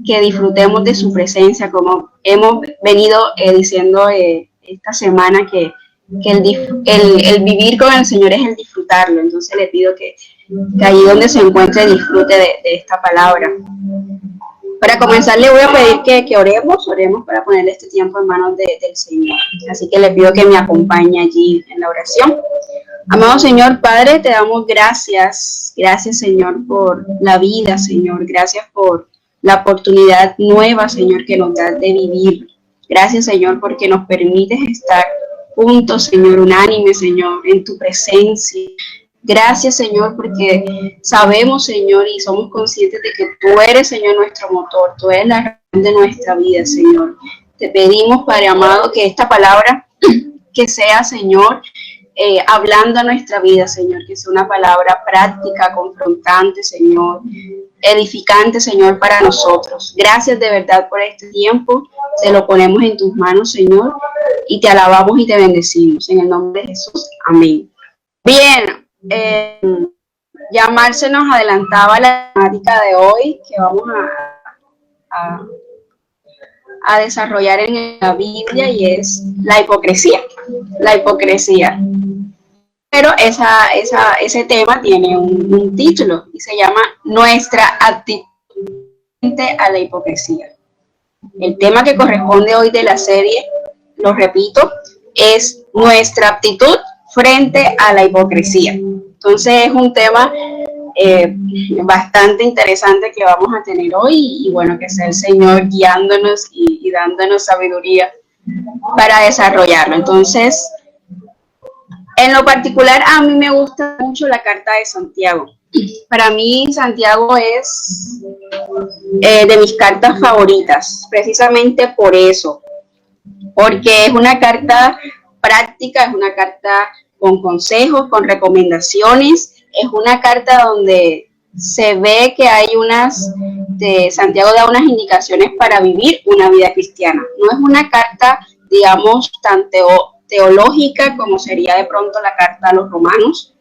que disfrutemos de su presencia, como hemos venido diciendo esta semana, que el vivir con el Señor es el disfrutarlo. Entonces le pido que allí donde se encuentre disfrute de esta palabra. Para comenzar le voy a pedir que oremos para ponerle este tiempo en manos del Señor. Así que le pido que me acompañe allí en la oración. Amado Señor Padre, te damos gracias. Gracias, Señor, por la vida, Señor. Gracias por la oportunidad nueva, Señor, que nos das de vivir. Gracias, Señor, porque nos permites estar juntos, Señor, unánime, Señor, en tu presencia. Gracias, Señor, porque sabemos, Señor, y somos conscientes de que tú eres, Señor, nuestro motor. Tú eres la razón de nuestra vida, Señor. Te pedimos, Padre amado, que esta palabra que sea, Señor, hablando a nuestra vida, Señor, que sea una palabra práctica, confrontante, Señor, edificante, Señor, para nosotros. Gracias de verdad por este tiempo. Se lo ponemos en tus manos, Señor, y te alabamos y te bendecimos. En el nombre de Jesús. Amén. Bien, ya Marce nos adelantaba la temática de hoy que vamos a desarrollar en la Biblia, y es la hipocresía. La hipocresía. Pero ese tema tiene un título y se llama Nuestra actitud frente a la hipocresía. El tema que corresponde hoy de la serie, lo repito, es nuestra actitud frente a la hipocresía. Entonces es un tema bastante interesante que vamos a tener hoy, y bueno, que sea el Señor guiándonos y dándonos sabiduría para desarrollarlo. Entonces, en lo particular, a mí me gusta mucho la carta de Santiago. Para mí, Santiago es de mis cartas favoritas, precisamente por eso, porque es una carta práctica, es una carta con consejos, con recomendaciones, es una carta donde se ve que hay Santiago da unas indicaciones para vivir una vida cristiana. No es una carta, digamos, tan teológica como sería de pronto la carta a los romanos,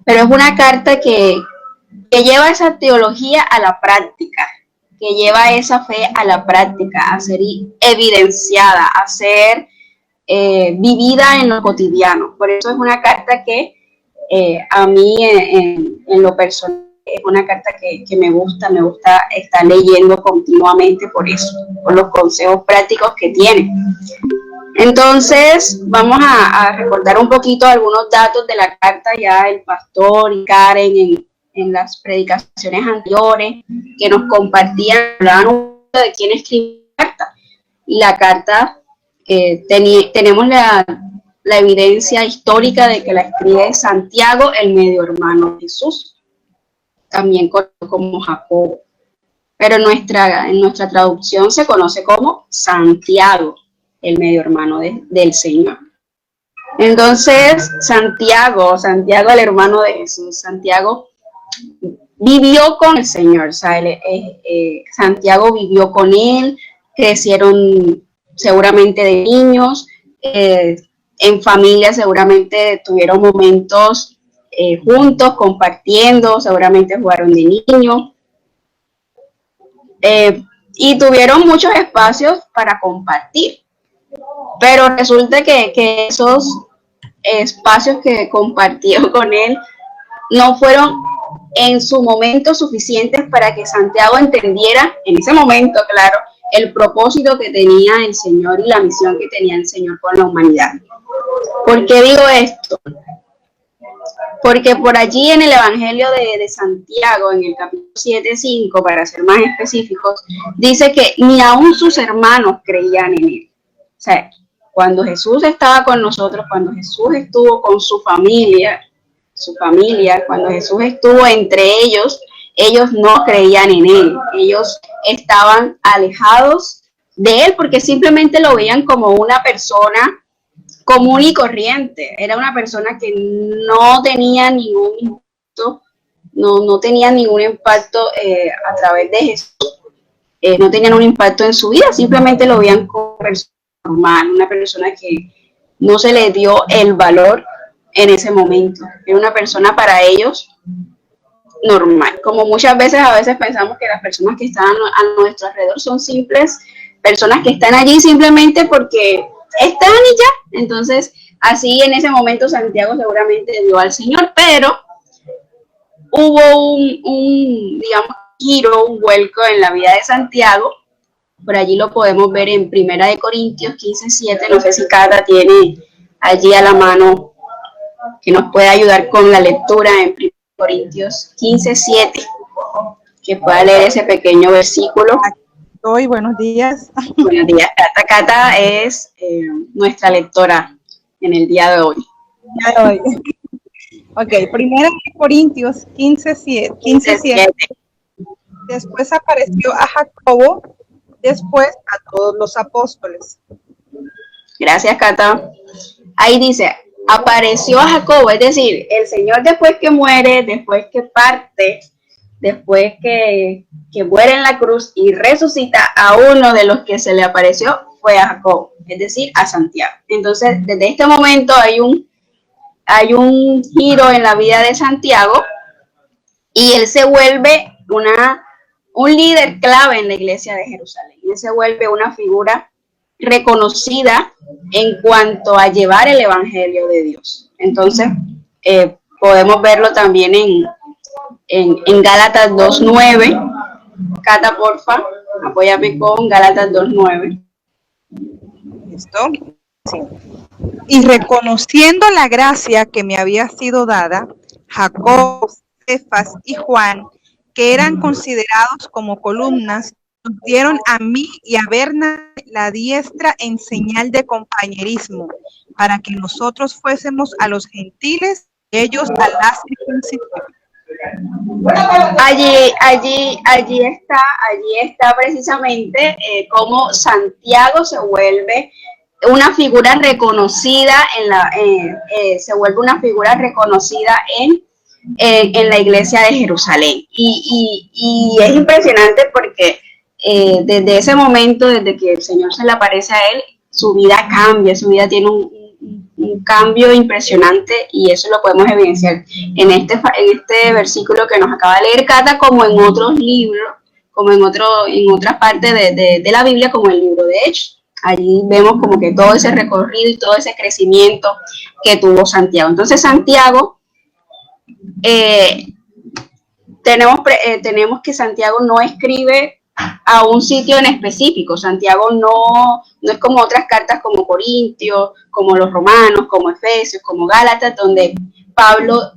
pero es una carta que lleva esa teología a la práctica, que lleva esa fe a la práctica, a ser evidenciada, a ser vivida en lo cotidiano. Por eso es una carta que a mí en lo personal es una carta que me gusta estar leyendo continuamente por eso, por los consejos prácticos que tiene. Entonces vamos a recordar un poquito algunos datos de la carta. Ya el pastor y Karen en las predicaciones anteriores que nos compartían, hablaban de quién escribió la carta. Y la carta, tenemos la evidencia histórica de que la escribe Santiago, el medio hermano de Jesús, también conocido como Jacobo. Pero en nuestra traducción se conoce como Santiago, el medio hermano del Señor. Entonces, Santiago, el hermano de Jesús, Santiago vivió con el Señor, o sea, Santiago vivió con él, crecieron seguramente de niños, en familia seguramente tuvieron momentos juntos, compartiendo, seguramente jugaron de niños, y tuvieron muchos espacios para compartir. Pero resulta que esos espacios que compartió con él no fueron en su momento suficientes para que Santiago entendiera, en ese momento, claro, el propósito que tenía el Señor y la misión que tenía el Señor con la humanidad. ¿Por qué digo esto? Porque por allí en el Evangelio de Santiago, en el capítulo 7:5, para ser más específicos, dice que ni aún sus hermanos creían en él. O sea, cuando Jesús estaba con nosotros, cuando Jesús estuvo con su familia, cuando Jesús estuvo entre ellos, ellos no creían en él. Ellos estaban alejados de él porque simplemente lo veían como una persona común y corriente. Era una persona que no tenía ningún impacto, no tenía ningún impacto a través de Jesús. No tenían un impacto en su vida, simplemente lo veían como persona normal, una persona que no se le dio el valor en ese momento. Era una persona para ellos normal. Como muchas veces, a veces pensamos que las personas que están a nuestro alrededor son simples personas que están allí simplemente porque están y ya. Entonces, así en ese momento Santiago seguramente dio al Señor, pero hubo digamos, giro, un vuelco en la vida de Santiago. Por allí lo podemos ver en Primera de Corintios 15:7. No sé si Cata tiene allí a la mano que nos puede ayudar con la lectura en Primera de Corintios 15:7, que pueda leer ese pequeño versículo. Hoy, buenos días. Buenos días, Cata. Cata es nuestra lectora en el día de hoy. Ok, Primera de Corintios 15:7. Después apareció a Jacobo, después a todos los apóstoles. Gracias, Cata. Ahí dice, apareció a Jacobo, es decir, el Señor después que muere, después que parte, después que muere en la cruz y resucita, a uno de los que se le apareció fue a Jacobo, es decir, a Santiago. Entonces, desde este momento hay un giro en la vida de Santiago y él se vuelve un líder clave en la iglesia de Jerusalén. Él se vuelve una figura reconocida en cuanto a llevar el evangelio de Dios. Entonces, podemos verlo también en Gálatas 2:9. Cata, porfa, apóyame con Gálatas 2:9. ¿Listo? Sí. Y reconociendo la gracia que me había sido dada, Jacob, Cefas y Juan, que eran considerados como columnas, nos dieron a mí y a Berna la diestra en señal de compañerismo, para que nosotros fuésemos a los gentiles, ellos a la circuncisión. Allí está precisamente cómo Santiago se vuelve una figura reconocida se vuelve una figura reconocida en la iglesia de Jerusalén. Y es impresionante porque desde ese momento, desde que el Señor se le aparece a él, su vida cambia, su vida tiene un cambio impresionante, y eso lo podemos evidenciar en este versículo que nos acaba de leer Cata, como en otros libros, como en otras partes de la Biblia, como el libro de Hechos. Allí vemos como que todo ese recorrido y todo ese crecimiento que tuvo Santiago. Entonces Santiago, tenemos que Santiago no escribe a un sitio en específico. Santiago no es como otras cartas como Corintios, como los Romanos, como Efesios, como Gálatas, donde Pablo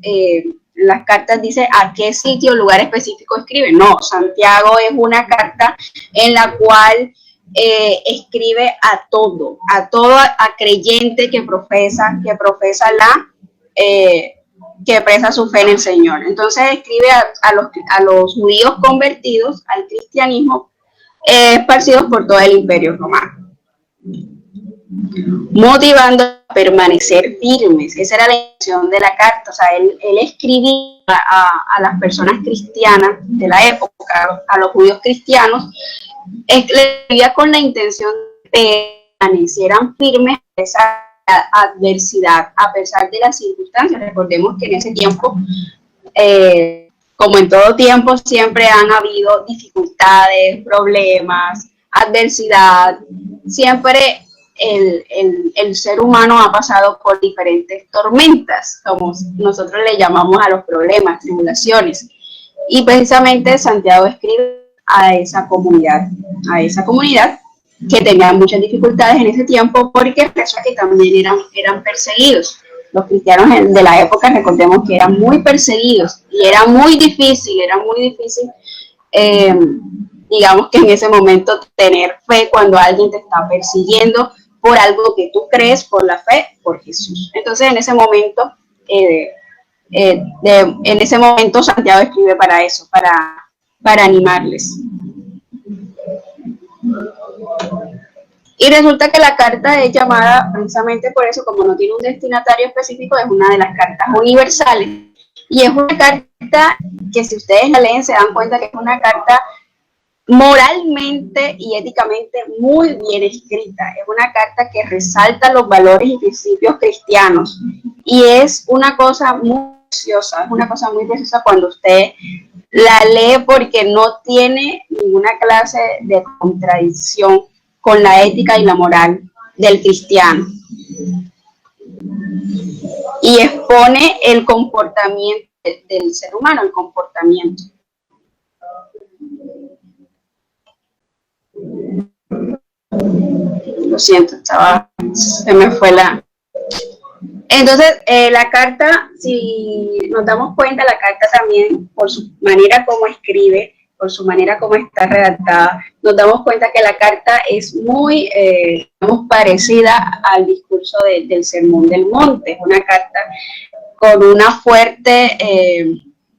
las cartas dice a qué sitio o lugar específico escribe. No, Santiago es una carta en la cual escribe a creyente que profesa que expresa su fe en el Señor. Entonces escribe a los judíos convertidos al cristianismo, esparcidos por todo el Imperio Romano, motivando a permanecer firmes. Esa era la intención de la carta. O sea, él escribía a las personas cristianas de la época, a los judíos cristianos, escribía con la intención de que permanecieran firmes a esa adversidad, a pesar de las circunstancias. Recordemos que en ese tiempo, como en todo tiempo, siempre han habido dificultades, problemas, adversidad. Siempre el ser humano ha pasado por diferentes tormentas, como nosotros le llamamos a los problemas, tribulaciones. Y precisamente Santiago escribe a esa comunidad que tenían muchas dificultades en ese tiempo, porque resulta que también eran perseguidos. Los cristianos de la época, recordemos que eran muy perseguidos y era muy difícil, digamos que en ese momento tener fe cuando alguien te está persiguiendo por algo que tú crees, por la fe, por Jesús. Entonces en ese momento Santiago escribe para eso, para animarles. Y resulta que la carta es llamada precisamente por eso, como no tiene un destinatario específico, es una de las cartas universales. Y es una carta que, si ustedes la leen, se dan cuenta que es una carta moralmente y éticamente muy bien escrita. Es una carta que resalta los valores y principios cristianos. Y es una cosa muy preciosa, es una cosa muy preciosa cuando usted la lee porque no tiene ninguna clase de contradicción con la ética y la moral del cristiano. Y expone el comportamiento del ser humano, el comportamiento. Lo siento, se me fue la... Entonces, la carta, si nos damos cuenta, la carta también, por su manera como escribe, por su manera como está redactada, nos damos cuenta que la carta es muy parecida al discurso del Sermón del Monte. Es una carta con una fuerte,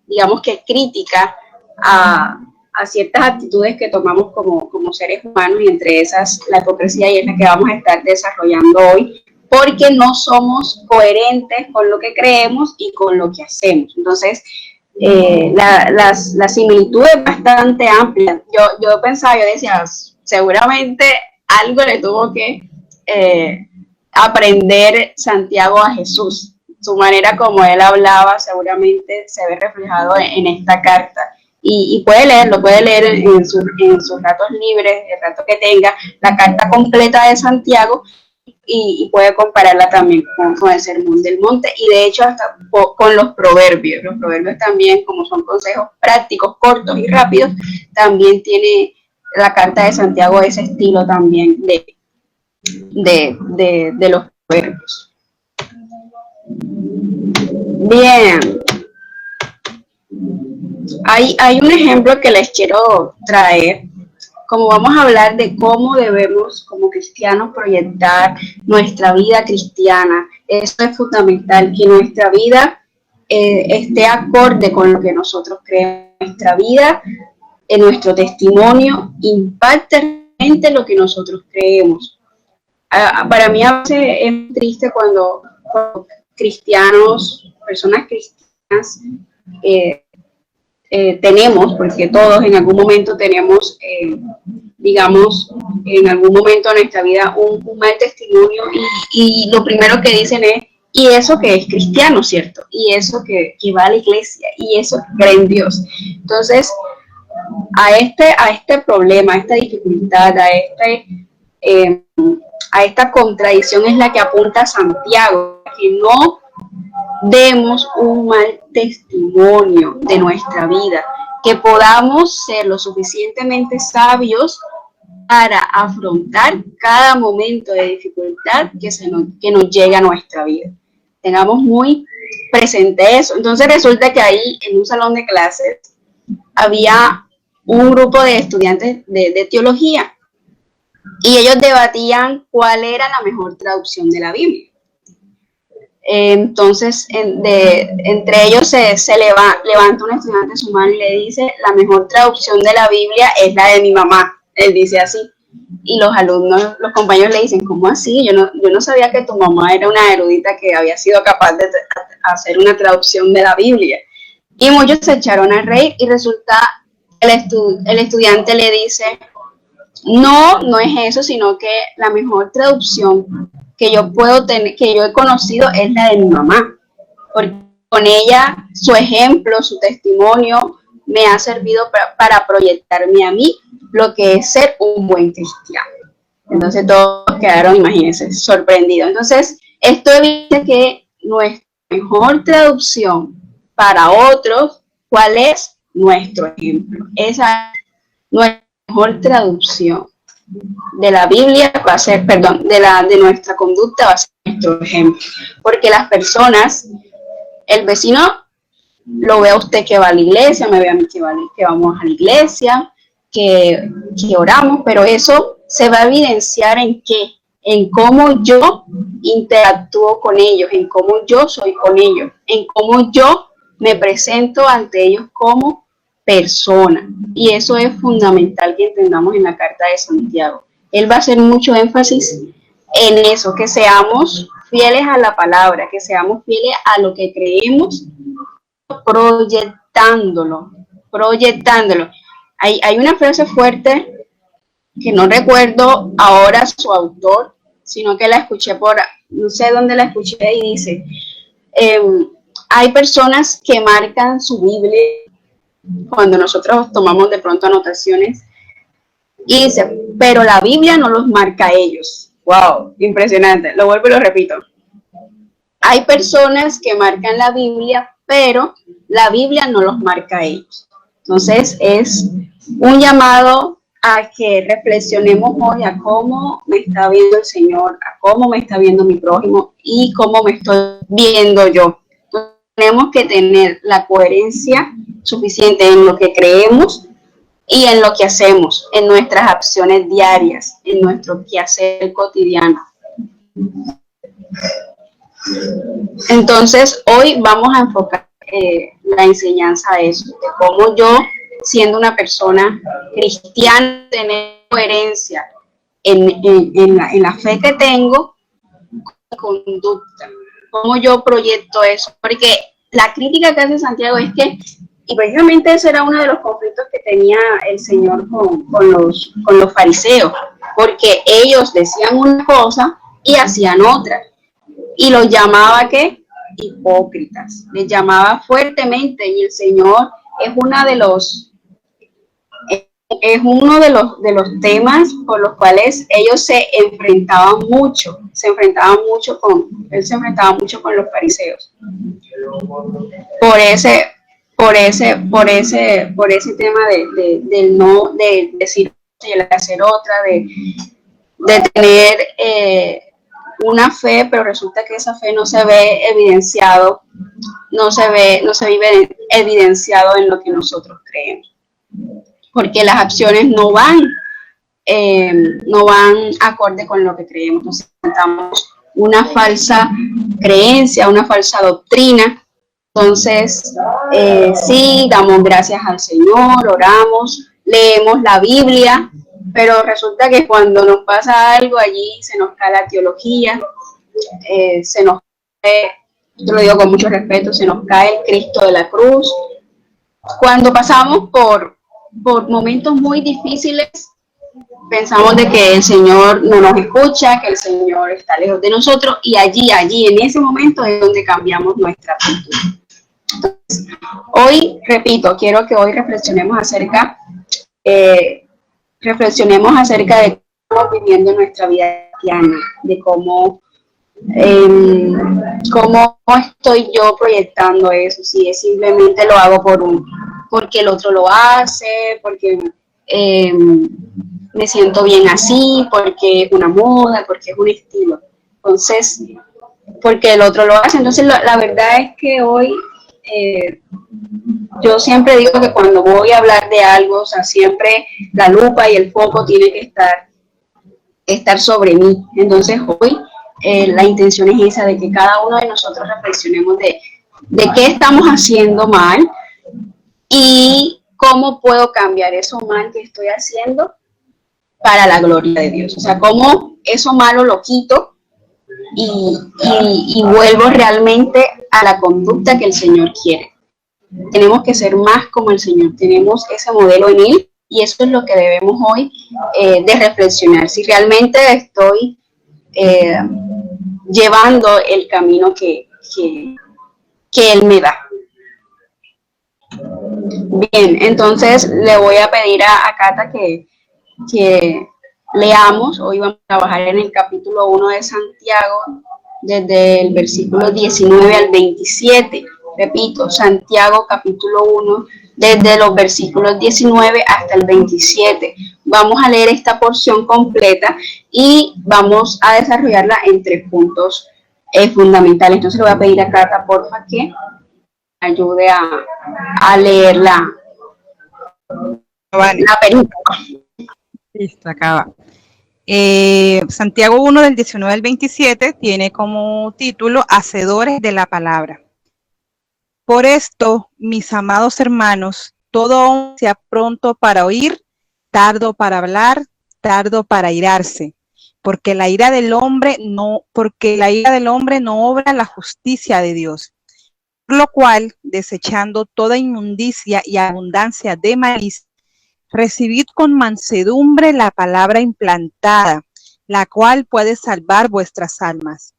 digamos que crítica a ciertas actitudes que tomamos como seres humanos, y entre esas la hipocresía, y es la que vamos a estar desarrollando hoy, porque no somos coherentes con lo que creemos y con lo que hacemos. Entonces, la similitud es bastante amplia. Yo pensaba, yo decía, seguramente algo le tuvo que aprender Santiago a Jesús. Su manera como él hablaba seguramente se ve reflejado en esta carta. Y puede leer en sus ratos libres, el rato que tenga, la carta completa de Santiago, y puede compararla también con el Sermón del Monte, y de hecho hasta con los proverbios. Los proverbios también, como son consejos prácticos, cortos y rápidos, también tiene la carta de Santiago ese estilo también de los proverbios. Bien. Hay un ejemplo que les quiero traer. Como vamos a hablar de cómo debemos como cristianos proyectar nuestra vida cristiana, eso es fundamental, que nuestra vida esté acorde con lo que nosotros creemos. Nuestra vida, en nuestro testimonio, impacta realmente lo que nosotros creemos. Para mí a veces es triste cuando cristianos, personas cristianas, tenemos, porque todos en algún momento tenemos, digamos, en algún momento de nuestra vida un mal testimonio, y lo primero que dicen es, y eso que es cristiano, ¿cierto? Y eso que va a la iglesia, y eso que cree en Dios. Entonces, a este problema, a esta dificultad, a esta contradicción es la que apunta Santiago, que no demos un mal testimonio de nuestra vida, que podamos ser lo suficientemente sabios para afrontar cada momento de dificultad que nos llegue a nuestra vida. Tengamos muy presente eso. Entonces resulta que ahí en un salón de clases había un grupo de estudiantes de teología, y ellos debatían cuál era la mejor traducción de la Biblia. Entonces, entre ellos se levanta un estudiante su mano y le dice, la mejor traducción de la Biblia es la de mi mamá. Él dice así. Y los alumnos, los compañeros le dicen, ¿cómo así? Yo no sabía que tu mamá era una erudita que había sido capaz de hacer una traducción de la Biblia. Y muchos se echaron a reír, y resulta el estudiante le dice, no es eso, sino que la mejor traducción que yo puedo tener, que yo he conocido, es la de mi mamá, porque con ella, su ejemplo, su testimonio, me ha servido para proyectarme a mí lo que es ser un buen cristiano. Entonces todos quedaron, imagínense, sorprendidos. Entonces, esto evidencia que nuestra mejor traducción para otros, ¿cuál es? Nuestro ejemplo. Esa es nuestra mejor traducción de la Biblia, va a ser, perdón, de nuestra conducta, va a ser nuestro ejemplo. Porque las personas, el vecino lo ve a usted que va a la iglesia, me ve a mí que vamos a la iglesia, que oramos, pero eso se va a evidenciar en qué, en cómo yo interactúo con ellos, en cómo yo soy con ellos, en cómo yo me presento ante ellos como persona. Y eso es fundamental que entendamos en la carta de Santiago. Él va a hacer mucho énfasis en eso, que seamos fieles a la palabra, que seamos fieles a lo que creemos, proyectándolo. Hay una frase fuerte que no recuerdo ahora su autor, sino que la escuché no sé dónde la escuché, y dice, Hay personas que marcan su Biblia cuando nosotros tomamos de pronto anotaciones y dice, pero la Biblia no los marca a ellos. Wow, impresionante. Lo vuelvo y lo repito. Hay personas que marcan la Biblia, pero la Biblia no los marca a ellos. Entonces es un llamado a que reflexionemos hoy a cómo me está viendo el Señor, a cómo me está viendo mi prójimo y cómo me estoy viendo yo. Entonces, tenemos que tener la coherencia suficiente en lo que creemos y en lo que hacemos, en nuestras acciones diarias, en nuestro quehacer cotidiano. Entonces, hoy vamos a enfocar la enseñanza a eso, de cómo yo, siendo una persona cristiana, tener coherencia en la fe que tengo, conducta, cómo yo proyecto eso, porque la crítica que hace Santiago es que, y precisamente ese era uno de los conflictos que tenía el Señor con los fariseos, porque ellos decían una cosa y hacían otra, y los llamaba ¿qué? Hipócritas, les llamaba fuertemente, y el Señor es uno de los temas por los cuales ellos se enfrentaban mucho con los fariseos. Por ese tema del no, de decir y el hacer otra, de tener una fe, pero resulta que esa fe no se ve evidenciado, no se vive evidenciado en lo que nosotros creemos, porque las acciones no van acorde con lo que creemos. Entonces presentamos una falsa creencia, una falsa doctrina. Entonces, sí, damos gracias al Señor, oramos, leemos la Biblia, pero resulta que cuando nos pasa algo allí se nos cae la teología, se nos cae, yo lo digo con mucho respeto, se nos cae el Cristo de la cruz. Cuando pasamos por momentos muy difíciles, pensamos de que el Señor no nos escucha, que el Señor está lejos de nosotros, y allí, en ese momento es donde cambiamos nuestra actitud. Entonces, hoy, repito, quiero que hoy reflexionemos acerca de cómo estamos viviendo nuestra vida cristiana, de cómo estoy yo proyectando eso, si es simplemente lo hago porque el otro lo hace, porque me siento bien así, porque es una moda, porque es un estilo. Entonces, porque el otro lo hace. Entonces, la verdad es que hoy yo siempre digo que cuando voy a hablar de algo, o sea, siempre la lupa y el foco tiene que estar sobre mí. Entonces, hoy la intención es esa, de que cada uno de nosotros reflexionemos de qué estamos haciendo mal y cómo puedo cambiar eso mal que estoy haciendo para la gloria de Dios. O sea, cómo eso malo lo quito y vuelvo realmente a la conducta que el Señor quiere. Tenemos que ser más como el Señor, tenemos ese modelo en Él, y eso es lo que debemos hoy de reflexionar, si realmente estoy llevando el camino que Él me da. Bien, entonces le voy a pedir a Cata que leamos. Hoy vamos a trabajar en el capítulo 1 de Santiago, desde el versículo 19 al 27. Repito, Santiago capítulo 1, desde los versículos 19 hasta el 27. Vamos a leer esta porción completa y vamos a desarrollarla en 3 puntos fundamentales. Entonces le voy a pedir a Cata, porfa, que ayude a leer la película. Listo, acaba. Santiago 1 del 19 al 27 tiene como título Hacedores de la palabra. Por esto, mis amados hermanos, todo hombre sea pronto para oír, tardo para hablar, tardo para irarse, porque la ira del hombre no obra la justicia de Dios. Por lo cual, desechando toda inmundicia y abundancia de malicia, recibid con mansedumbre la palabra implantada, la cual puede salvar vuestras almas.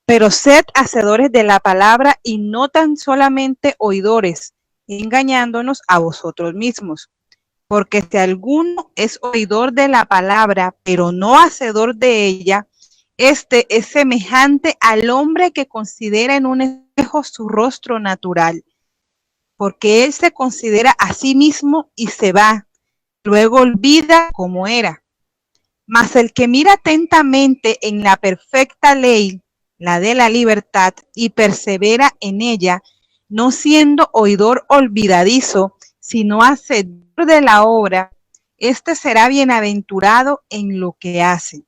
pero sed hacedores de la palabra y no tan solamente oidores, engañándonos a vosotros mismos. Porque si alguno es oidor de la palabra, pero no hacedor de ella, este es semejante al hombre que considera en un espejo su rostro natural, porque él se considera a sí mismo y se va, luego olvida cómo era. Mas el que mira atentamente en la perfecta ley, la de la libertad, y persevera en ella, no siendo oidor olvidadizo, sino hacedor de la obra, este será bienaventurado en lo que hace.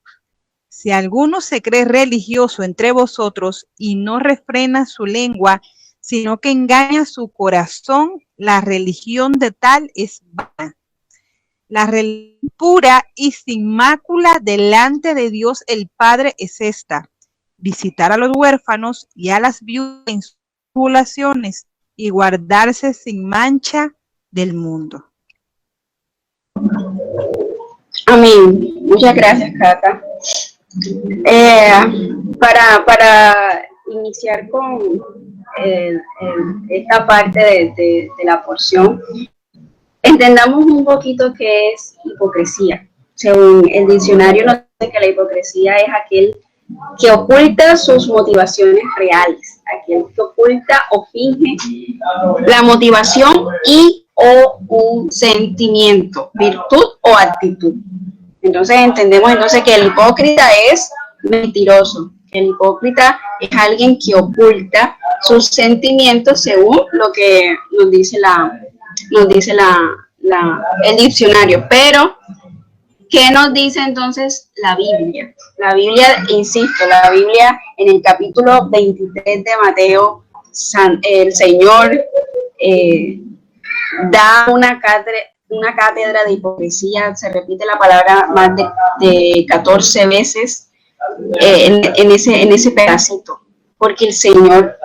Si alguno se cree religioso entre vosotros y no refrena su lengua, sino que engaña su corazón, la religión de tal es vana. La religión pura y sin mácula delante de Dios el Padre es esta: visitar a los huérfanos y a las viudas en sus tribulaciones y guardarse sin mancha del mundo. Amén. Muchas gracias, Cata. Para iniciar con esta parte de la porción, entendamos un poquito qué es hipocresía. Según el diccionario nos dice que la hipocresía es aquel que oculta sus motivaciones reales, aquel que oculta o finge la motivación y o un sentimiento, virtud o actitud. Entonces entendemos que el hipócrita es mentiroso, que el hipócrita es alguien que oculta sus sentimientos según lo que nos dice el diccionario. Pero ¿qué nos dice entonces la Biblia? La Biblia, insisto, la Biblia en el capítulo 23 de Mateo, el Señor da una cátedra de hipocresía. Se repite la palabra más de 14 veces en ese pedacito, porque el Señor,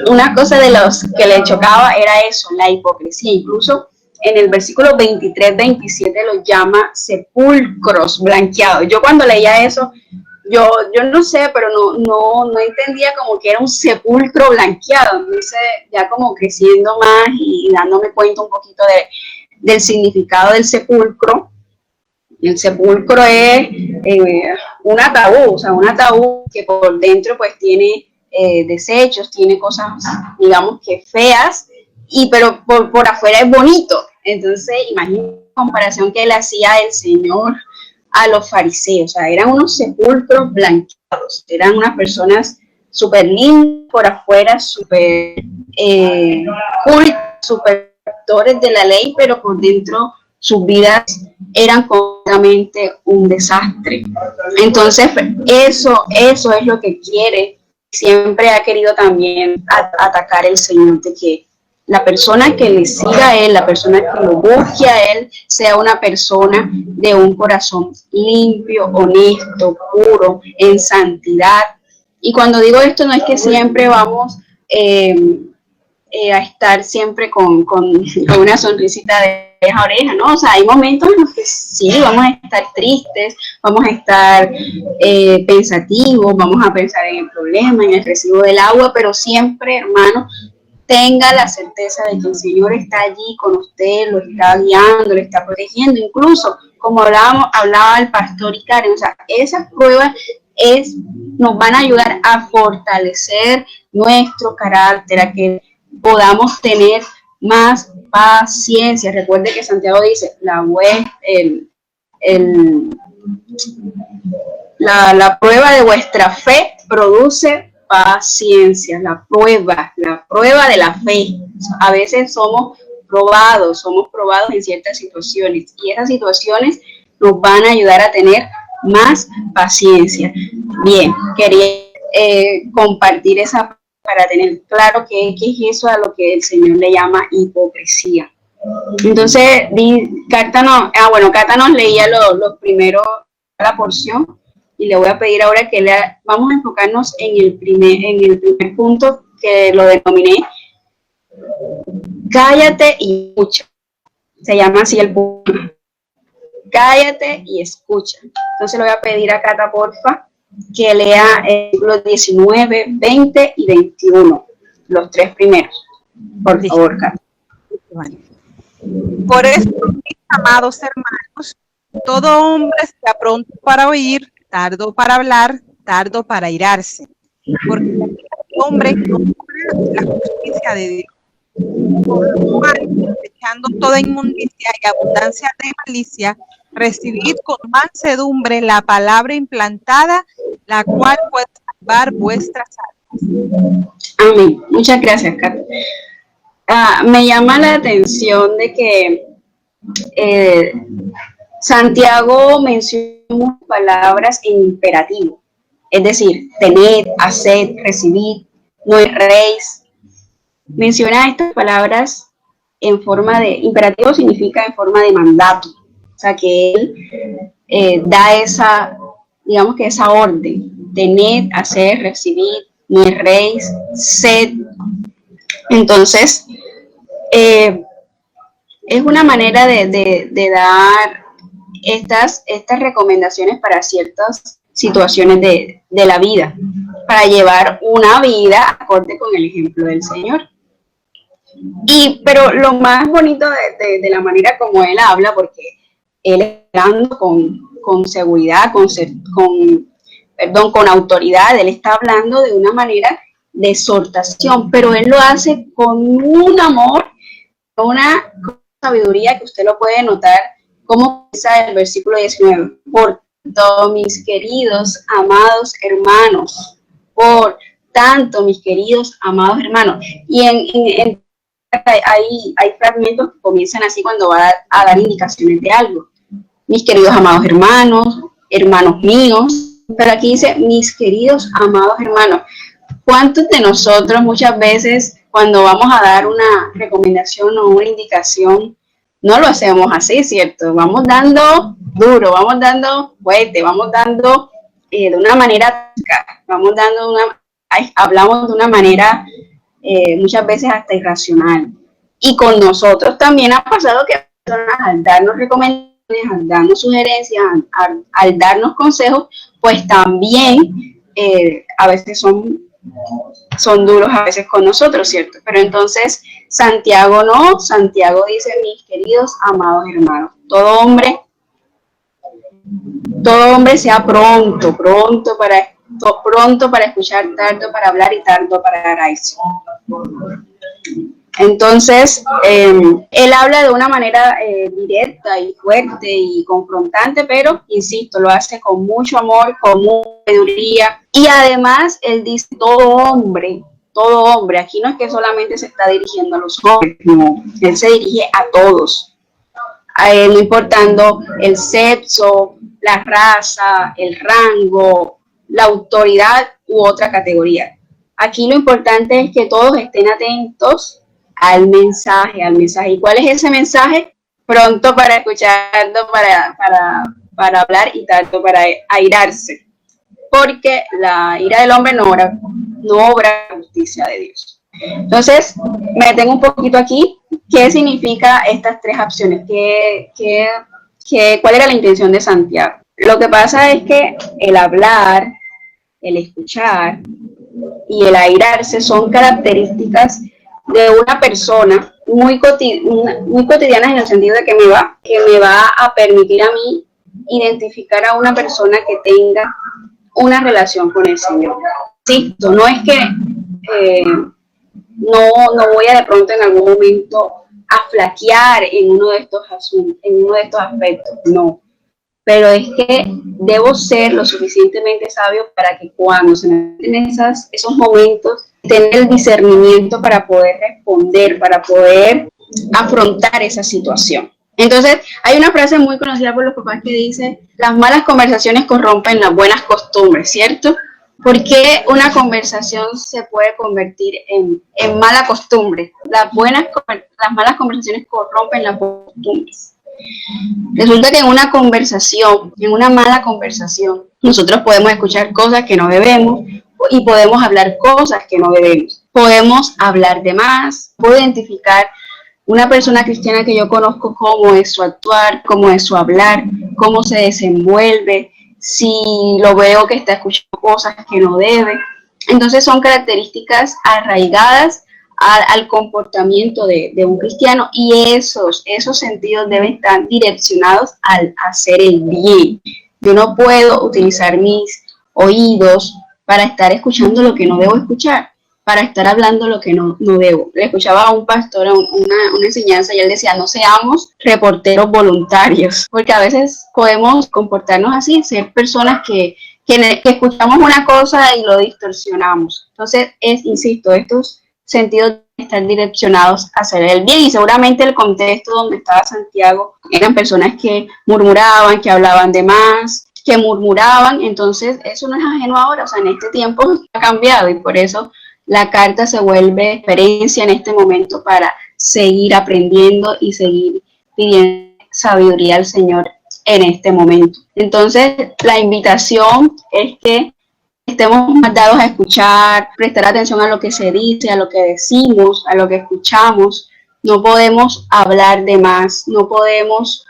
una cosa de los que le chocaba era eso, la hipocresía. Incluso en el versículo 23-27 los llama sepulcros blanqueados. Yo cuando leía eso, yo no sé, pero no entendía como que era un sepulcro blanqueado. Entonces, ya como creciendo más y dándome cuenta un poquito del significado del sepulcro. El sepulcro es un ataúd, o sea, un ataúd que por dentro pues tiene desechos, tiene cosas, digamos que feas, pero por afuera es bonito. Entonces, imagínate la comparación que le hacía el Señor a los fariseos. O sea, eran unos sepulcros blanqueados, eran unas personas súper lindas por afuera, súper cultas, súper actores de la ley, pero por dentro sus vidas eran completamente un desastre. Entonces, eso es lo que quiere, siempre ha querido también atacar el Señor, de que la persona que le siga a Él, la persona que lo busque a Él, sea una persona de un corazón limpio, honesto, puro, en santidad. Y cuando digo esto, no es que siempre vamos a estar siempre con una sonrisita de oreja a oreja, ¿no? O sea, hay momentos en los que sí, vamos a estar tristes, vamos a estar pensativos, vamos a pensar en el problema, en el recibo del agua, pero siempre, hermano, tenga la certeza de que el Señor está allí con usted, lo está guiando, lo está protegiendo. Incluso, como hablaba el pastor y Karen, o sea, esas pruebas nos van a ayudar a fortalecer nuestro carácter, a que podamos tener más paciencia. Recuerde que Santiago dice, la prueba de vuestra fe produce paciencia, la prueba de la fe. A veces somos probados en ciertas situaciones, y esas situaciones nos van a ayudar a tener más paciencia. Bien, quería compartir esa para tener claro qué es eso a lo que el Señor le llama hipocresía. Entonces, Cata nos leía los primeros, la porción, y le voy a pedir ahora que vamos a enfocarnos en el primer punto, que lo denominé cállate y escucha. Se llama así el punto. Cállate y escucha. Entonces le voy a pedir a Cata, porfa, que lea el versículo 19, 20 y 21, los tres primeros. Por favor, Carlos. Bueno. Por eso, mis amados hermanos, todo hombre sea pronto para oír, tardo para hablar, tardo para irarse, porque el hombre no obra la justicia de Dios, por lo cual, echando toda inmundicia y abundancia de malicia, recibid con mansedumbre la palabra implantada, la cual puede salvar vuestras almas. Amén. Muchas gracias, Carlos. Me llama la atención de que Santiago menciona palabras en imperativo, es decir, tened, haced, recibid, no erréis. Menciona estas palabras en forma de imperativo, significa en forma de mandato, o sea que él da esa, digamos que esa orden, tened, haced, recibid, no erréis, sed. Entonces, es una manera de dar estas recomendaciones para ciertas situaciones de la vida, para llevar una vida acorde con el ejemplo del Señor. Pero lo más bonito de la manera como él habla, porque él está hablando con seguridad, con autoridad, él está hablando de una manera de exhortación, pero él lo hace con un amor, con una sabiduría que usted lo puede notar, como empieza el versículo 19, por tanto, mis queridos, amados hermanos, por tanto, mis queridos, amados hermanos, y hay fragmentos que comienzan así cuando va a dar indicaciones de algo, mis queridos, amados hermanos, hermanos míos, pero aquí dice, mis queridos, amados hermanos. ¿Cuántos de nosotros muchas veces cuando vamos a dar una recomendación o una indicación no lo hacemos así, ¿cierto? Vamos dando duro, vamos dando fuerte, vamos dando de una manera, hablamos de una manera muchas veces hasta irracional. Y con nosotros también ha pasado que personas al darnos recomendaciones, al darnos sugerencias, al darnos consejos, pues también a veces son duros a veces con nosotros, ¿cierto? Pero entonces Santiago no, Santiago dice, mis queridos amados hermanos, todo hombre sea pronto para escuchar, tardo para hablar y tardo para irse. Entonces, él habla de una manera directa y fuerte y confrontante, pero, insisto, lo hace con mucho amor, con mucha sabiduría. Y además, él dice, todo hombre, aquí no es que solamente se está dirigiendo a los hombres, no, él se dirige a todos, no importando el sexo, la raza, el rango, la autoridad u otra categoría. Aquí lo importante es que todos estén atentos al mensaje. ¿Y cuál es ese mensaje? Pronto para escuchar, para hablar y tardo para airarse. Porque la ira del hombre no obra la justicia de Dios. Entonces, me detengo un poquito aquí. ¿Qué significa estas tres acciones? ¿Cuál era la intención de Santiago? Lo que pasa es que el hablar, el escuchar y el airarse son características de una persona muy cotidianas en el sentido de que me va a permitir a mí identificar a una persona que tenga una relación con el Señor. Sí, no es que no voy a de pronto en algún momento a flaquear en uno de estos aspectos, no. Pero es que debo ser lo suficientemente sabio para que cuando se me den esos momentos, tener el discernimiento para poder responder, para poder afrontar esa situación. Entonces, hay una frase muy conocida por los papás que dice, las malas conversaciones corrompen las buenas costumbres, ¿cierto? ¿Por qué una conversación se puede convertir en mala costumbre? Las malas conversaciones corrompen las buenas costumbres. Resulta que en una mala conversación, nosotros podemos escuchar cosas que no debemos y podemos hablar cosas que no debemos. Podemos hablar de más, puedo identificar una persona cristiana que yo conozco cómo es su actuar, cómo es su hablar, cómo se desenvuelve, si lo veo que está escuchando cosas que no debe. Entonces son características arraigadas al comportamiento de un cristiano, y esos sentidos deben estar direccionados al hacer el bien. Yo no puedo utilizar mis oídos para estar escuchando lo que no debo escuchar, para estar hablando lo que no debo. Le escuchaba a un pastor una enseñanza y él decía, no seamos reporteros voluntarios, porque a veces podemos comportarnos así, ser personas que escuchamos una cosa y lo distorsionamos. Entonces, insisto, estos sentidos están direccionados a hacer el bien, y seguramente el contexto donde estaba Santiago eran personas que murmuraban, que hablaban de más, que murmuraban. Entonces eso no es ajeno ahora, o sea, en este tiempo ha cambiado, y por eso la carta se vuelve referencia en este momento para seguir aprendiendo y seguir pidiendo sabiduría al Señor en este momento. Entonces la invitación es que estemos más dados a escuchar, prestar atención a lo que se dice, a lo que decimos, a lo que escuchamos. No podemos hablar de más, no podemos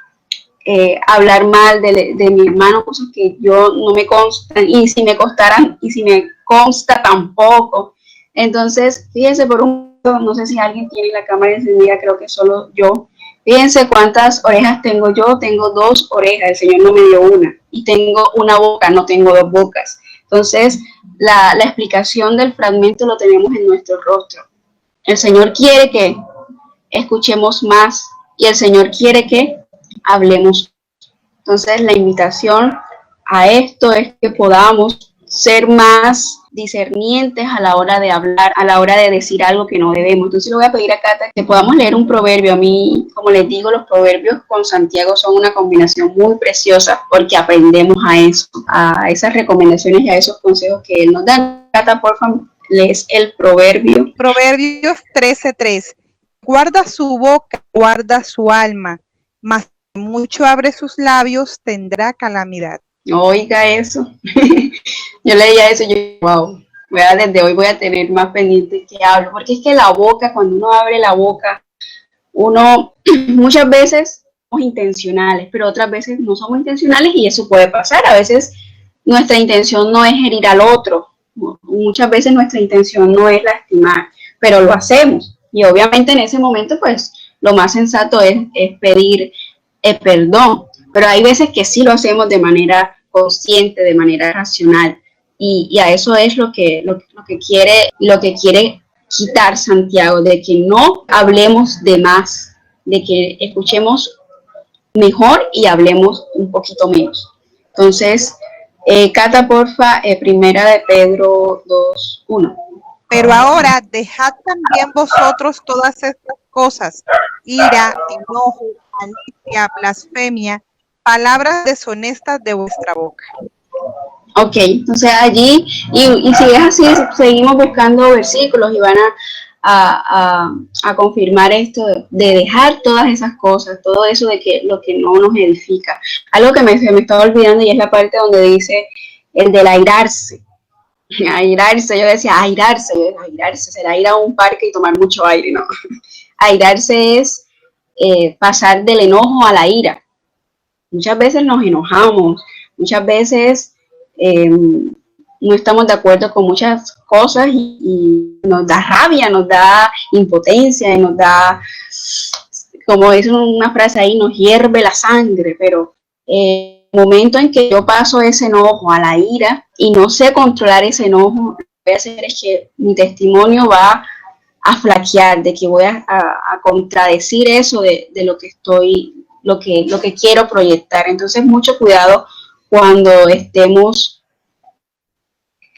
hablar mal de mi hermano, cosas que yo no me constan, y si me costaran, y si me consta tampoco. Entonces, fíjense, por un momento, no sé si alguien tiene la cámara encendida, creo que solo yo. Fíjense cuántas orejas tengo yo. Tengo 2 orejas, el Señor no me dio una, y tengo una boca, no tengo 2 bocas. Entonces, la explicación del fragmento lo tenemos en nuestro rostro. El Señor quiere que escuchemos más, y el Señor quiere que hablemos. Entonces, la invitación a esto es que podamos ser más discernientes a la hora de hablar, a la hora de decir algo que no debemos. Entonces le voy a pedir a Cata que podamos leer un proverbio. A mí, como les digo, los proverbios con Santiago son una combinación muy preciosa, porque aprendemos a eso, a esas recomendaciones y a esos consejos que él nos da. Cata, por favor, lees el proverbio. Proverbios 13:3. Guarda su boca, guarda su alma, mas mucho abre sus labios, tendrá calamidad. Oiga eso. Yo leía eso y yo, wow, desde hoy voy a tener más pendiente que hablo, porque es que la boca, cuando uno abre la boca, uno muchas veces somos intencionales, pero otras veces no somos intencionales, y eso puede pasar. A veces nuestra intención no es herir al otro, muchas veces nuestra intención no es lastimar, pero lo hacemos, y obviamente en ese momento pues lo más sensato es pedir perdón, pero hay veces que sí lo hacemos de manera consciente, de manera racional, y a eso es lo que quiere quitar Santiago, de que no hablemos de más, de que escuchemos mejor y hablemos un poquito menos. Entonces, Cata, porfa, primera de Pedro 2:1. Pero ahora dejad también vosotros todas estas cosas: ira, enojo, malicia, blasfemia, palabras deshonestas de vuestra boca. Ok, entonces allí, y si es así, seguimos buscando versículos y van a confirmar esto de dejar todas esas cosas, todo eso de que lo que no nos edifica. Algo que se me estaba olvidando, y es la parte donde dice el del airarse. Airarse, yo decía airarse, será ir a un parque y tomar mucho aire, ¿no? Airarse es pasar del enojo a la ira. Muchas veces nos enojamos, muchas veces no estamos de acuerdo con muchas cosas, y nos da rabia, nos da impotencia, y nos da, como es una frase ahí, nos hierve la sangre. Pero el momento en que yo paso ese enojo a la ira y no sé controlar ese enojo, lo que voy a hacer es que mi testimonio va a flaquear, de que voy a contradecir eso de lo que estoy, lo que quiero proyectar. Entonces, mucho cuidado cuando estemos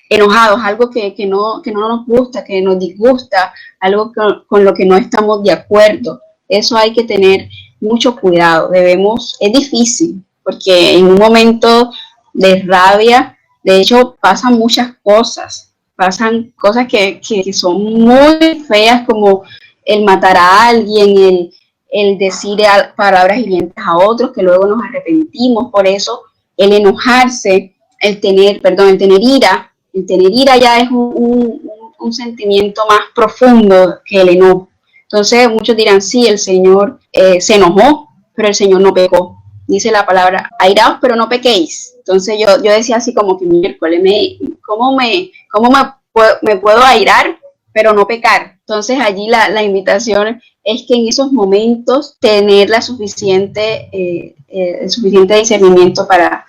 enojados, algo que no nos gusta, que nos disgusta, algo con lo que no estamos de acuerdo. Eso hay que tener mucho cuidado. Es difícil, porque en un momento de rabia, de hecho, pasan muchas cosas. Pasan cosas que son muy feas, como el matar a alguien, el decir palabras hirientes a otros, que luego nos arrepentimos. Por eso el enojarse, el tener ira ya es un sentimiento más profundo que el enojo. Entonces muchos dirán, sí, el Señor se enojó, pero el Señor no pecó. dice la palabra, airaos pero no pequéis. Entonces yo decía así como que miércoles, ¿cómo me puedo airar pero no pecar? Entonces allí la invitación es que en esos momentos tener el suficiente discernimiento para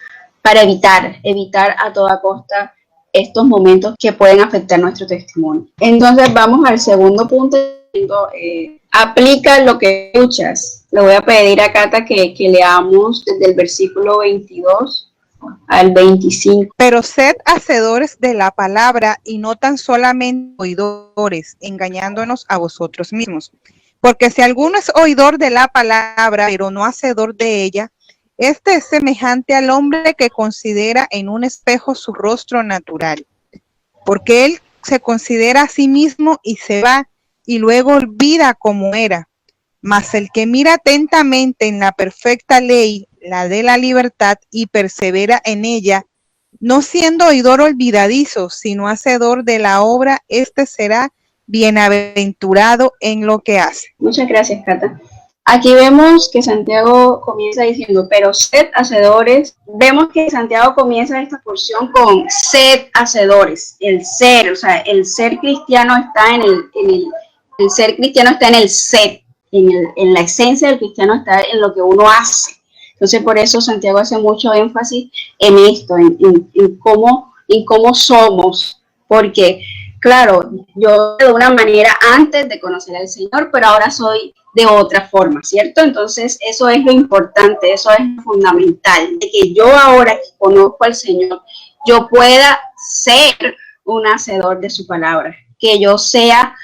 evitar a toda costa estos momentos que pueden afectar nuestro testimonio. Entonces vamos al segundo punto. Aplica lo que escuchas. Le voy a pedir a Cata que leamos desde el versículo 22 al 25. Pero sed hacedores de la palabra y no tan solamente oidores, engañándonos a vosotros mismos. Porque si alguno es oidor de la palabra, pero no hacedor de ella, este es semejante al hombre que considera en un espejo su rostro natural, porque él se considera a sí mismo y se va, y luego olvida cómo era. Mas el que mira atentamente en la perfecta ley, la de la libertad, y persevera en ella, no siendo oidor olvidadizo, sino hacedor de la obra, este será bienaventurado en lo que hace. Muchas gracias, Cata. Aquí vemos que Santiago comienza diciendo, pero sed hacedores. Vemos que Santiago comienza esta porción con sed hacedores, el ser, o sea, el ser cristiano está el ser cristiano está en el ser, en la esencia del cristiano está en lo que uno hace. Entonces, por eso Santiago hace mucho énfasis en esto, en cómo somos, porque, claro, yo de una manera antes de conocer al Señor, pero ahora soy de otra forma, ¿cierto? Entonces, eso es lo importante, eso es lo fundamental, de que yo ahora que conozco al Señor, yo pueda ser un hacedor de su palabra, que yo sea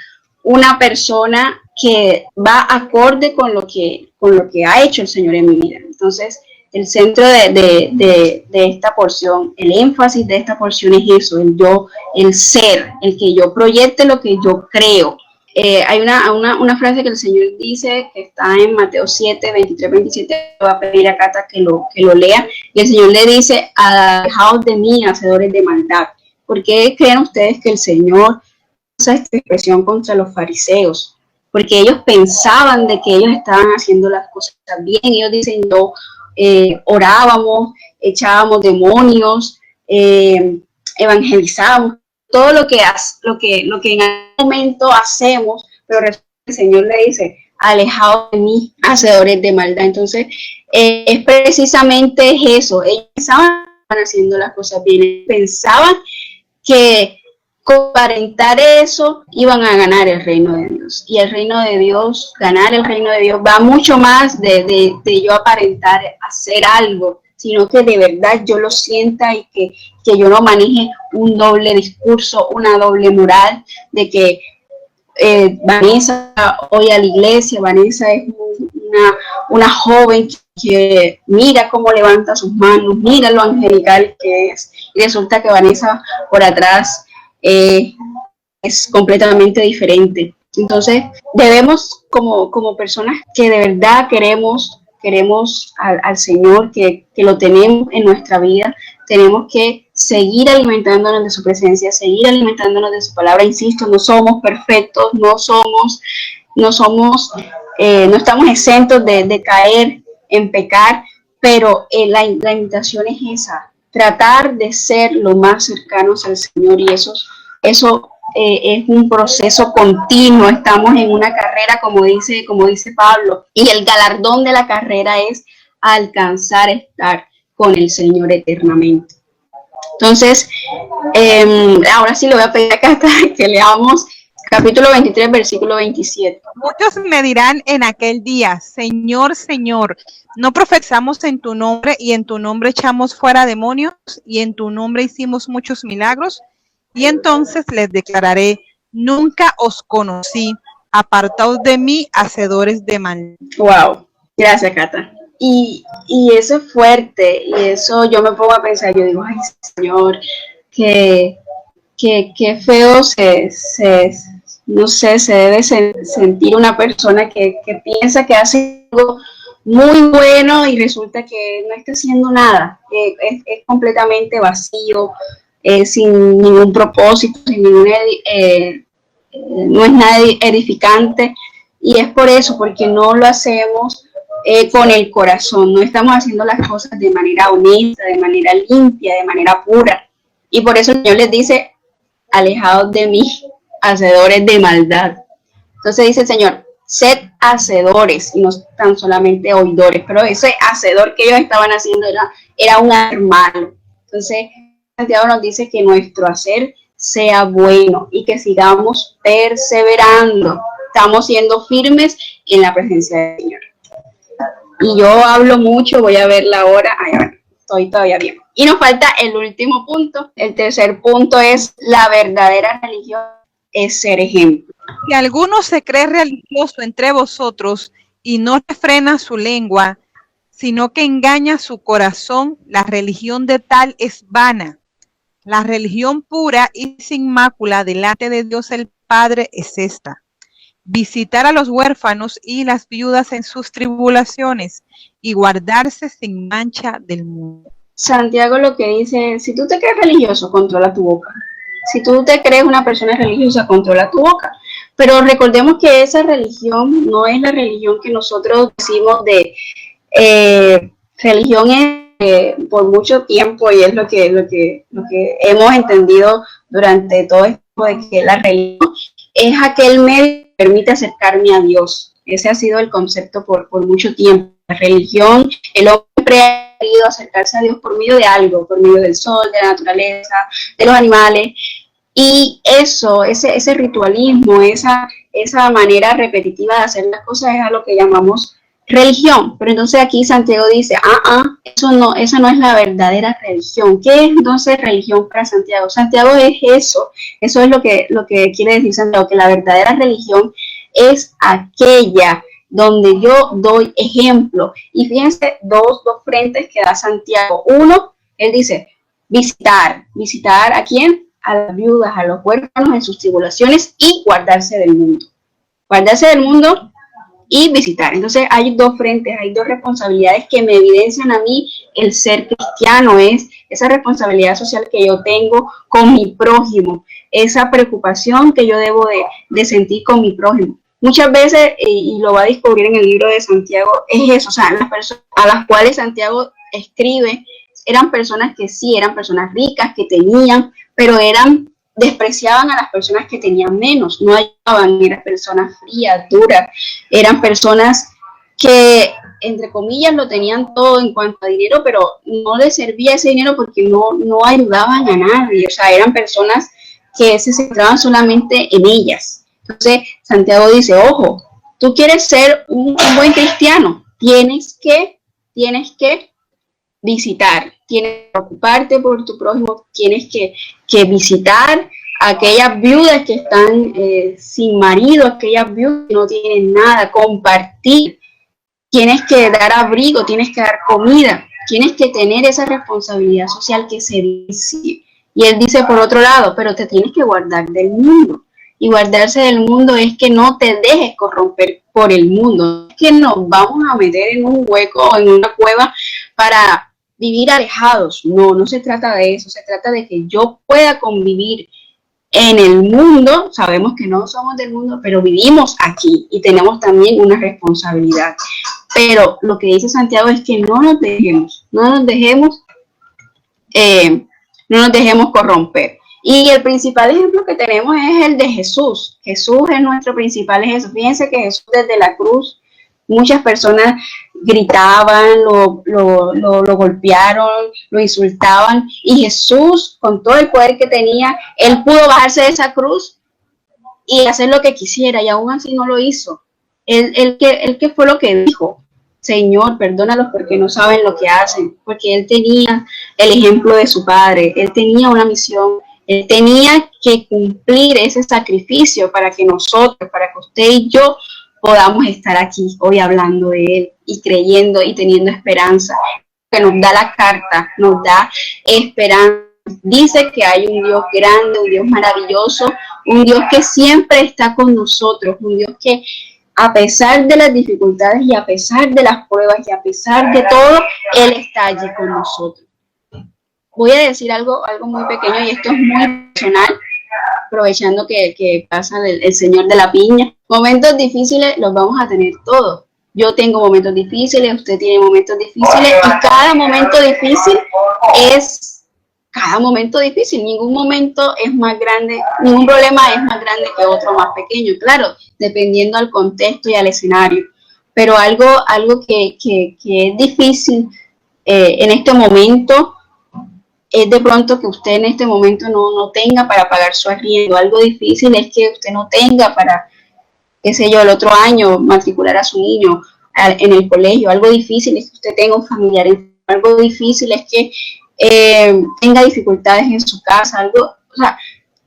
una persona que va acorde con lo que ha hecho el Señor en mi vida. Entonces, el centro de esta porción, el énfasis de esta porción es eso, el ser, el que yo proyecte lo que yo creo. Hay una frase que el Señor dice, que está en Mateo 7, 23, 27, voy a pedir a Cata que lo lea, y el Señor le dice, alejaos de mí, hacedores de maldad. ¿Por qué creen ustedes que el Señor usa esta expresión contra los fariseos? Porque ellos pensaban de que ellos estaban haciendo las cosas bien. Ellos dicen, no, orábamos, echábamos demonios, evangelizábamos, todo lo que en algún momento hacemos, pero el Señor le dice, alejaos de mí, hacedores de maldad. Entonces, es precisamente eso. Ellos pensaban que estaban haciendo las cosas bien, pensaban que con aparentar eso iban a ganar el reino de Dios. Y el reino de Dios, ganar el reino de Dios, va mucho más de yo aparentar hacer algo, sino que de verdad yo lo sienta y que yo no maneje un doble discurso, una doble moral, de que Vanessa hoy a la iglesia, Vanessa es una joven que mira cómo levanta sus manos, mira lo angelical que es, y resulta que Vanessa por atrás es completamente diferente. Entonces debemos, como personas que de verdad queremos al Señor, que lo tenemos en nuestra vida, tenemos que seguir alimentándonos de su presencia, seguir alimentándonos de su palabra. Insisto, no somos perfectos, no estamos exentos de caer en pecar, pero la invitación es esa, tratar de ser lo más cercanos al Señor, y eso es un proceso continuo. Estamos en una carrera, como dice Pablo, y el galardón de la carrera es alcanzar a estar con el Señor eternamente. Entonces, ahora sí le voy a pedir acá que leamos capítulo 23, versículo 27. Muchos me dirán en aquel día, Señor, Señor, ¿no profetizamos en tu nombre y en tu nombre echamos fuera demonios y en tu nombre hicimos muchos milagros? Y entonces les declararé, nunca os conocí, apartaos de mí, hacedores de maldad. Wow, gracias, Cata. Y eso es fuerte, y eso yo me pongo a pensar, yo digo, ay, Señor, qué feo no sé, se debe sentir una persona que piensa que hace algo muy bueno y resulta que no está haciendo nada, es completamente vacío, sin ningún propósito, no es nada edificante, y es por eso, porque no lo hacemos con el corazón, no estamos haciendo las cosas de manera honesta, de manera limpia, de manera pura. Y por eso el Señor les dice, alejados de mí, hacedores de maldad. Entonces dice el Señor, sed hacedores y no tan solamente oidores, pero ese hacedor que ellos estaban haciendo era un hermano. Entonces Santiago nos dice que nuestro hacer sea bueno y que sigamos perseverando, estamos siendo firmes en la presencia del Señor. Y yo hablo mucho, voy a ver la hora, estoy todavía bien. Y nos falta el último punto. El tercer punto es la verdadera religión es ser ejemplo. Si alguno se cree religioso entre vosotros y no refrena su lengua, sino que engaña su corazón, la religión de tal es vana. La religión pura y sin mácula delante de Dios el Padre es esta: visitar a los huérfanos y las viudas en sus tribulaciones y guardarse sin mancha del mundo. Santiago lo que dice es, si tú te crees religioso, controla tu boca. Si tú te crees una persona religiosa, controla tu boca. Pero recordemos que esa religión no es la religión que nosotros decimos de religión por mucho tiempo, y es lo que hemos entendido durante todo esto, de que la religión es aquel medio que permite acercarme a Dios. Ese ha sido el concepto por mucho tiempo. La religión, el hombre ha querido acercarse a Dios por medio de algo, por medio del sol, de la naturaleza, de los animales. Y eso, ese ritualismo, esa manera repetitiva de hacer las cosas es a lo que llamamos religión. Pero entonces aquí Santiago dice, esa no es la verdadera religión. ¿Qué es entonces religión para Santiago? Santiago es eso es lo que quiere decir Santiago, que la verdadera religión es aquella donde yo doy ejemplo. Y fíjense, dos frentes que da Santiago. Uno, él dice, visitar ¿a quién? A las viudas, a los huérfanos en sus tribulaciones y guardarse del mundo. Guardarse del mundo y visitar. Entonces hay dos frentes, hay dos responsabilidades que me evidencian a mí el ser cristiano, es esa responsabilidad social que yo tengo con mi prójimo, esa preocupación que yo debo de sentir con mi prójimo. Muchas veces, y lo va a descubrir en el libro de Santiago, es eso, o sea, las personas a las cuales Santiago escribe eran personas que sí, eran personas ricas, que tenían, pero despreciaban a las personas que tenían menos, no ayudaban, eran personas frías, duras, eran personas que, entre comillas, lo tenían todo en cuanto a dinero, pero no les servía ese dinero porque no ayudaban a nadie, o sea, eran personas que se centraban solamente en ellas. Entonces, Santiago dice, ojo, tú quieres ser un buen cristiano, tienes que visitar, tienes que preocuparte por tu prójimo, tienes que visitar a aquellas viudas que están sin marido, aquellas viudas que no tienen nada, compartir, tienes que dar abrigo, tienes que dar comida, tienes que tener esa responsabilidad social que se dice. Y él dice por otro lado, pero te tienes que guardar del mundo. Y guardarse del mundo es que no te dejes corromper por el mundo. Es que nos vamos a meter en un hueco o en una cueva para vivir alejados. No se trata de eso. Se trata de que yo pueda convivir en el mundo. Sabemos que no somos del mundo, pero vivimos aquí y tenemos también una responsabilidad. Pero lo que dice Santiago es que no nos dejemos corromper. Y el principal ejemplo que tenemos es el de Jesús. Jesús es nuestro principal ejemplo. Fíjense que Jesús desde la cruz, muchas personas gritaban, lo golpearon, lo insultaban. Y Jesús, con todo el poder que tenía, él pudo bajarse de esa cruz y hacer lo que quisiera. Y aún así no lo hizo. Él que fue lo que dijo: Señor, perdónalos porque no saben lo que hacen. Porque él tenía el ejemplo de su padre. Él tenía una misión. Él tenía que cumplir ese sacrificio para que nosotros, para que usted y yo podamos estar aquí hoy hablando de él y creyendo y teniendo esperanza. Que nos da la carta, nos da esperanza. Dice que hay un Dios grande, un Dios maravilloso, un Dios que siempre está con nosotros, un Dios que a pesar de las dificultades y a pesar de las pruebas y a pesar de todo, Él está allí con nosotros. Voy a decir algo muy pequeño, y esto es muy personal, aprovechando que pasa el señor de la piña. Momentos difíciles los vamos a tener todos, Yo tengo momentos difíciles, usted tiene momentos difíciles, y cada momento difícil es cada momento difícil. Ningún momento es más grande, ningún problema es más grande que otro más pequeño, claro, dependiendo al contexto y al escenario. Pero algo que es difícil en este momento es de pronto que usted en este momento no tenga para pagar su arriendo. Algo difícil es que usted no tenga para, qué sé yo, el otro año matricular a su niño en el colegio. Algo difícil es que usted tenga un familiar. Algo difícil es que tenga dificultades en su casa. O sea,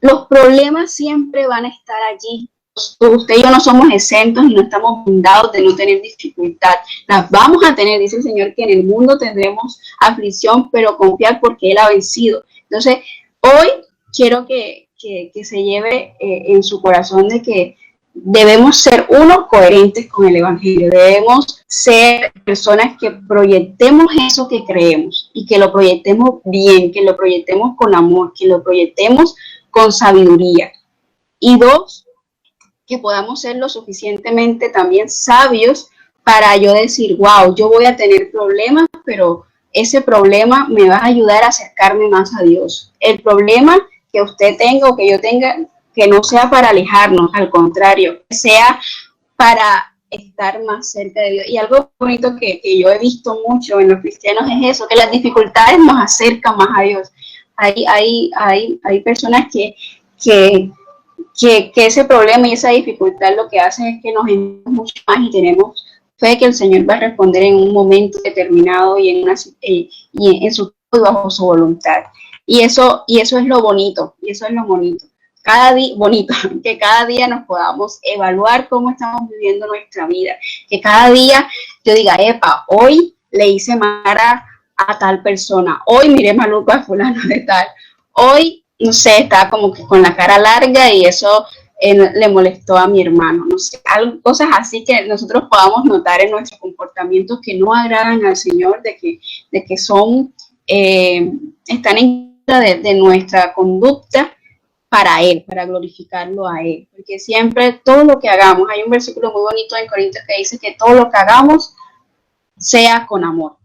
los problemas siempre van a estar allí. Usted y yo no somos exentos y no estamos blindados de no tener dificultad. Las vamos a tener, dice el Señor, que en el mundo tendremos aflicción, pero confiar porque Él ha vencido. Entonces, hoy quiero que se lleve en su corazón de que debemos ser coherentes con el Evangelio. Debemos ser personas que proyectemos eso que creemos y que lo proyectemos bien, que lo proyectemos con amor, que lo proyectemos con sabiduría. Y dos, que podamos ser lo suficientemente también sabios para yo decir, wow, yo voy a tener problemas, pero ese problema me va a ayudar a acercarme más a Dios. El problema que usted tenga o que yo tenga, que no sea para alejarnos, al contrario, que sea para estar más cerca de Dios. Y algo bonito que yo he visto mucho en los cristianos es eso, que las dificultades nos acercan más a Dios. Hay personas que ese problema y esa dificultad lo que hace es que nos enamoramos mucho más y tenemos fe que el Señor va a responder en un momento determinado y en su y bajo su voluntad. Y eso es lo bonito, Cada día, que cada día nos podamos evaluar cómo estamos viviendo nuestra vida. Que cada día yo diga, epa, hoy le hice mal a tal persona, hoy miré maluco a fulano de tal, hoy no sé, estaba como que con la cara larga y eso le molestó a mi hermano, no sé, cosas así que nosotros podamos notar en nuestros comportamientos que no agradan al Señor, de que son, están en contra de nuestra conducta para Él, para glorificarlo a Él, porque siempre todo lo que hagamos, hay un versículo muy bonito en Corintios que dice que todo lo que hagamos sea con amor,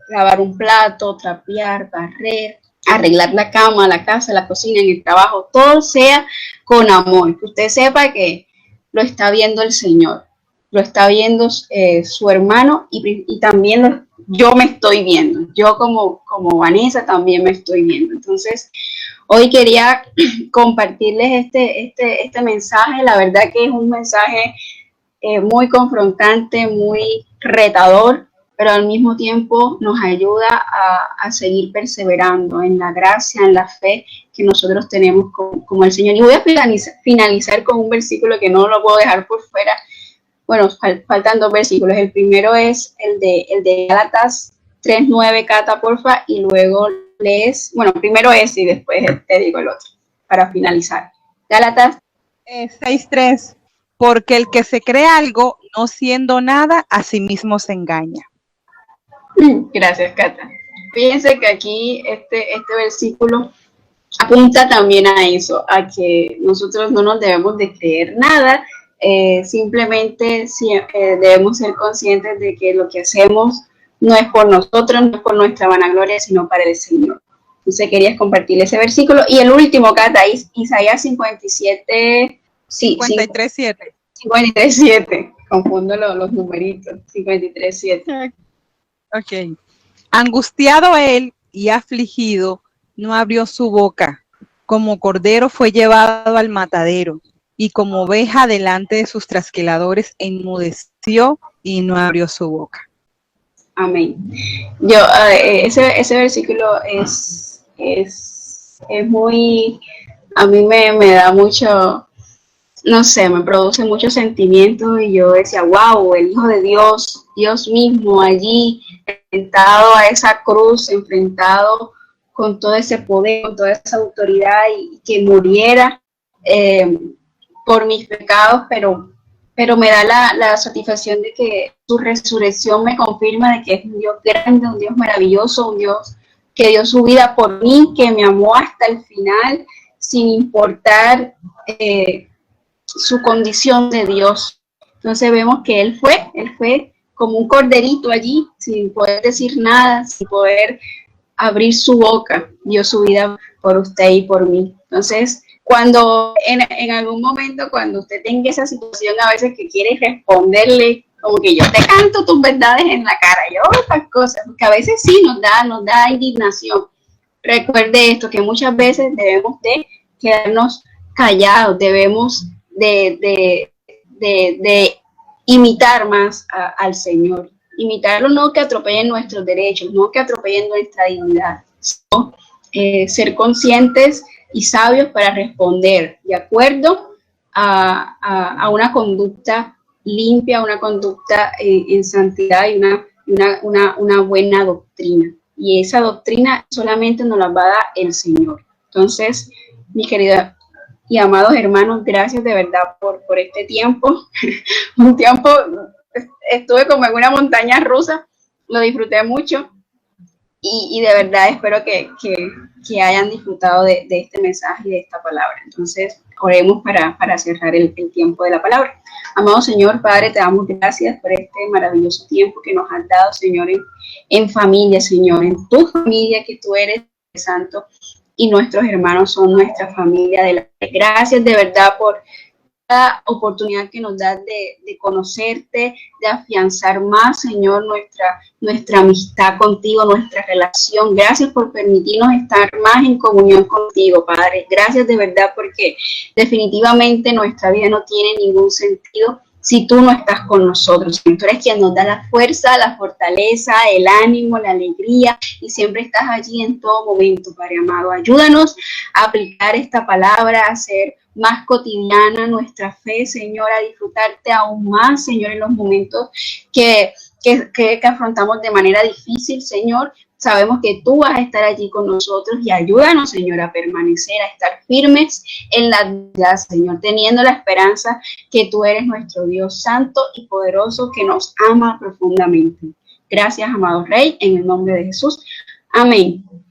lavar un plato, trapear, barrer, arreglar la cama, la casa, la cocina, en el trabajo, todo sea con amor, que usted sepa que lo está viendo el Señor, lo está viendo su hermano y también yo me estoy viendo, yo como Vanessa también me estoy viendo. Entonces, hoy quería compartirles este mensaje, la verdad que es un mensaje muy confrontante, muy retador, pero al mismo tiempo nos ayuda a seguir perseverando en la gracia, en la fe que nosotros tenemos como el Señor. Y voy a finalizar con un versículo que no lo puedo dejar por fuera. Bueno, faltan dos versículos. El primero es el de Gálatas 3:9, Cata, porfa, y luego lees, bueno, primero ese y después te digo el otro, para finalizar. Gálatas 6:3, porque el que se cree algo, no siendo nada, a sí mismo se engaña. Gracias, Cata. Fíjense que aquí este versículo apunta también a eso, a que nosotros no nos debemos de creer nada, simplemente debemos ser conscientes de que lo que hacemos no es por nosotros, no es por nuestra vanagloria, sino para el Señor. Entonces querías compartir ese versículo. Y el último, Cata, Isaías 57, sí, 53:7. 53:7, confundo los numeritos, 53:7. Ok. Angustiado él y afligido, no abrió su boca. Como cordero fue llevado al matadero, y como oveja delante de sus trasquiladores enmudeció y no abrió su boca. Amén. Yo, ese versículo es muy, a mí me da mucho, no sé, me produce muchos sentimientos y yo decía, wow, el Hijo de Dios, Dios mismo allí, enfrentado a esa cruz, enfrentado con todo ese poder, con toda esa autoridad y que muriera por mis pecados, pero me da la satisfacción de que su resurrección me confirma de que es un Dios grande, un Dios maravilloso, un Dios que dio su vida por mí, que me amó hasta el final, sin importar su condición de Dios. Entonces vemos que él fue como un corderito allí, sin poder decir nada, sin poder abrir su boca, dio su vida por usted y por mí. Entonces, cuando en algún momento, cuando usted tenga esa situación a veces que quiere responderle, como que yo te canto tus verdades en la cara, yo otras cosas, porque a veces sí nos da indignación. Recuerde esto, que muchas veces debemos de quedarnos callados, debemos de imitar más al Señor. Imitarlo, no que atropellen nuestros derechos, no que atropellen nuestra dignidad, sino ser conscientes y sabios para responder de acuerdo a una conducta limpia, una conducta en santidad y una buena doctrina. Y esa doctrina solamente nos la va a dar el Señor. Entonces, mi querida y amados hermanos, gracias de verdad por este tiempo. Un tiempo estuve como en una montaña rusa, lo disfruté mucho y de verdad espero que hayan disfrutado de este mensaje y de esta palabra. Entonces, oremos para cerrar el tiempo de la palabra. Amado Señor, Padre, te damos gracias por este maravilloso tiempo que nos has dado, Señor, en familia, Señor, en tu familia que tú eres, Santo, y nuestros hermanos son nuestra familia de la fe. Gracias de verdad por la oportunidad que nos das de conocerte, de afianzar más, Señor, nuestra amistad contigo, nuestra relación. Gracias por permitirnos estar más en comunión contigo, Padre. Gracias de verdad porque definitivamente nuestra vida no tiene ningún sentido si tú no estás con nosotros. Tú eres quien nos da la fuerza, la fortaleza, el ánimo, la alegría y siempre estás allí en todo momento, Padre amado. Ayúdanos a aplicar esta palabra, a ser más cotidiana nuestra fe, Señor, a disfrutarte aún más, Señor, en los momentos que afrontamos de manera difícil, Señor. Sabemos que tú vas a estar allí con nosotros y ayúdanos, Señor, a permanecer, a estar firmes en la vida, Señor, teniendo la esperanza que tú eres nuestro Dios santo y poderoso que nos ama profundamente. Gracias, amado Rey, en el nombre de Jesús. Amén.